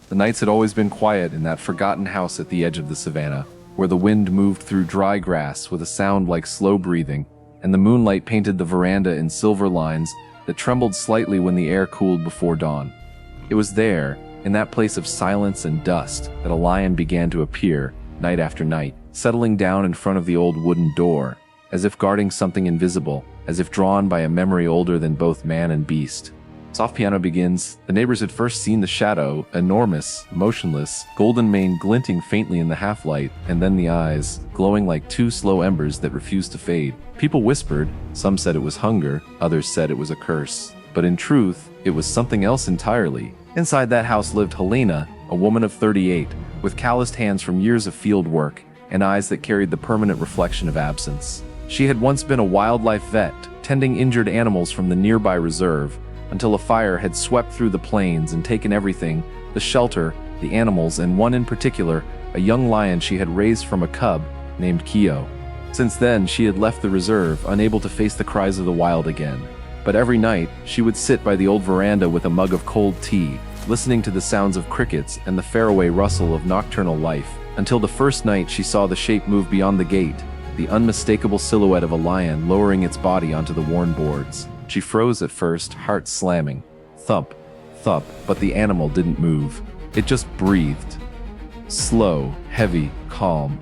The nights had always been quiet in that forgotten house at the edge of the savannah, where the wind moved through dry grass with a sound like slow breathing, and the moonlight painted the veranda in silver lines that trembled slightly when the air cooled before dawn. It was there, in that place of silence and dust, that a lion began to appear, night after night, settling down in front of the old wooden door, as if guarding something invisible, as if drawn by a memory older than both man and beast. Soft piano begins. The neighbors had first seen the shadow, enormous, motionless, golden mane glinting faintly in the half-light, and then the eyes, glowing like two slow embers that refused to fade. People whispered. Some said it was hunger, others said it was a curse. But in truth, it was something else entirely. Inside that house lived Helena, a woman of 38, with calloused hands from years of field work, and eyes that carried the permanent reflection of absence. She had once been a wildlife vet, tending injured animals from the nearby reserve, until a fire had swept through the plains and taken everything, the shelter, the animals, and one in particular, a young lion she had raised from a cub named Keo. Since then, she had left the reserve, unable to face the cries of the wild again. But every night, she would sit by the old veranda with a mug of cold tea, listening to the sounds of crickets and the faraway rustle of nocturnal life, until the first night she saw the shape move beyond the gate, the unmistakable silhouette of a lion lowering its body onto the worn boards. She froze at first, heart slamming. Thump, thump, but the animal didn't move. It just breathed. Slow, heavy, calm.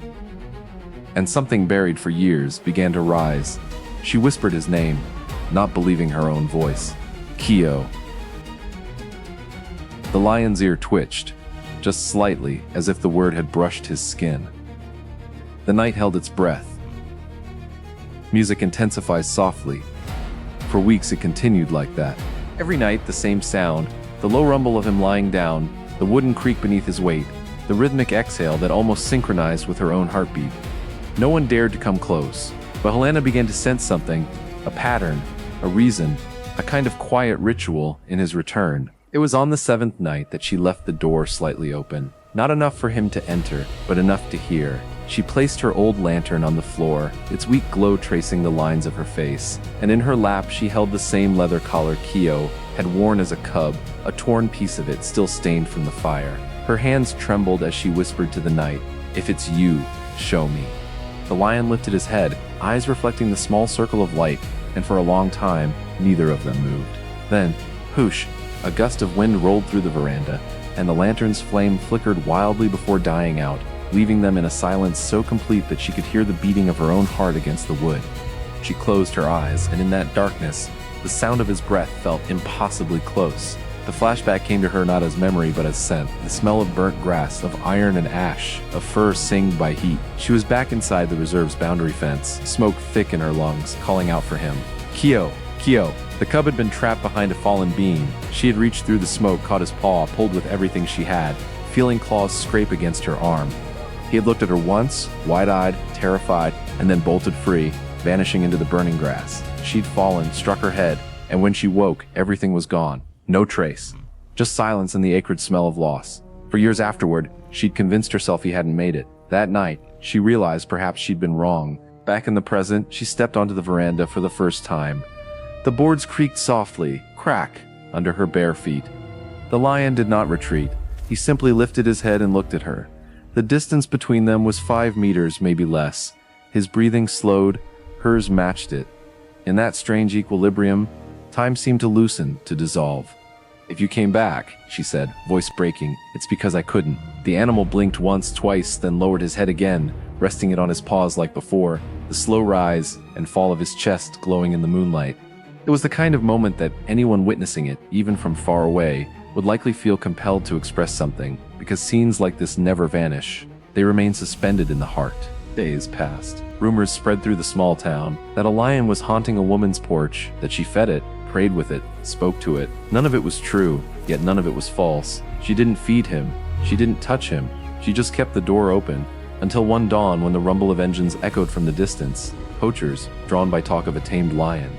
And something buried for years began to rise. She whispered his name, not believing her own voice. Keo. The lion's ear twitched, just slightly, as if the word had brushed his skin. The night held its breath. Music intensifies softly. For weeks it continued like that. Every night the same sound, the low rumble of him lying down, the wooden creak beneath his weight, the rhythmic exhale that almost synchronized with her own heartbeat. No one dared to come close, but Helena began to sense something, a pattern, a reason, a kind of quiet ritual in his return. It was on the 7th night that she left the door slightly open. Not enough for him to enter, but enough to hear. She placed her old lantern on the floor, its weak glow tracing the lines of her face, and in her lap she held the same leather collar Keo had worn as a cub, a torn piece of it still stained from the fire. Her hands trembled as she whispered to the night, "If it's you, show me." The lion lifted his head, eyes reflecting the small circle of light, and for a long time, neither of them moved. Then, whoosh, a gust of wind rolled through the veranda, and the lantern's flame flickered wildly before dying out, leaving them in a silence so complete that she could hear the beating of her own heart against the wood. She closed her eyes, and in that darkness, the sound of his breath felt impossibly close. The flashback came to her not as memory but as scent, the smell of burnt grass, of iron and ash, of fur singed by heat. She was back inside the reserve's boundary fence, smoke thick in her lungs, calling out for him. Keo! Keo! The cub had been trapped behind a fallen beam. She had reached through the smoke, caught his paw, pulled with everything she had, feeling claws scrape against her arm. He had looked at her once, wide-eyed, terrified, and then bolted free, vanishing into the burning grass. She'd fallen, struck her head, and when she woke, everything was gone. No trace. Just silence and the acrid smell of loss. For years afterward, she'd convinced herself he hadn't made it. That night, she realized perhaps she'd been wrong. Back in the present, she stepped onto the veranda for the first time. The boards creaked softly, crack, under her bare feet. The lion did not retreat. He simply lifted his head and looked at her. The distance between them was 5 meters, maybe less. His breathing slowed, hers matched it. In that strange equilibrium, time seemed to loosen, to dissolve. "If you came back," she said, voice breaking, "it's because I couldn't." The animal blinked once, twice, then lowered his head again, resting it on his paws like before, the slow rise and fall of his chest glowing in the moonlight. It was the kind of moment that anyone witnessing it, even from far away, would likely feel compelled to express something, because scenes like this never vanish. They remain suspended in the heart. Days passed. Rumors spread through the small town that a lion was haunting a woman's porch, that she fed it, prayed with it, spoke to it. None of it was true, yet none of it was false. She didn't feed him. She didn't touch him. She just kept the door open, until one dawn when the rumble of engines echoed from the distance, poachers, drawn by talk of a tamed lion.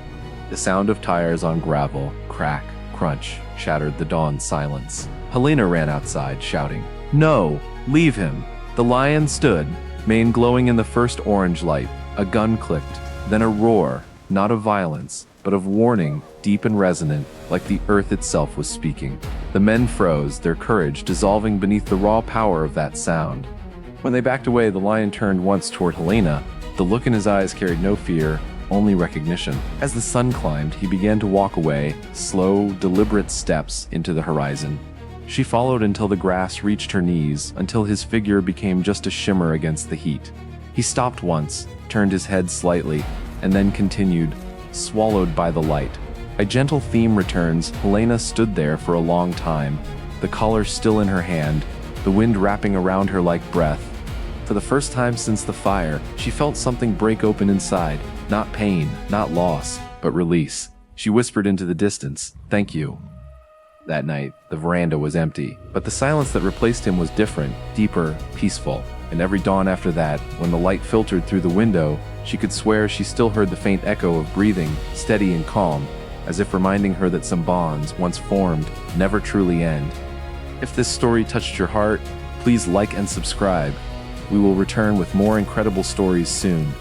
The sound of tires on gravel, crack, crunch, shattered the dawn silence. Helena ran outside, shouting, "No! Leave him!" The lion stood, mane glowing in the first orange light. A gun clicked, then a roar, not of violence, but of warning, deep and resonant, like the earth itself was speaking. The men froze, their courage dissolving beneath the raw power of that sound. When they backed away, the lion turned once toward Helena. The look in his eyes carried no fear, only recognition. As the sun climbed, he began to walk away, slow, deliberate steps into the horizon. She followed until the grass reached her knees, until his figure became just a shimmer against the heat. He stopped once, turned his head slightly, and then continued, swallowed by the light. A gentle theme returns. Helena stood there for a long time, the collar still in her hand, the wind wrapping around her like breath. For the first time since the fire, she felt something break open inside. Not pain, not loss, but release. She whispered into the distance, "Thank you." That night, the veranda was empty, but the silence that replaced him was different, deeper, peaceful. And every dawn after that, when the light filtered through the window, she could swear she still heard the faint echo of breathing, steady and calm, as if reminding her that some bonds, once formed, never truly end. If this story touched your heart, please like and subscribe. We will return with more incredible stories soon.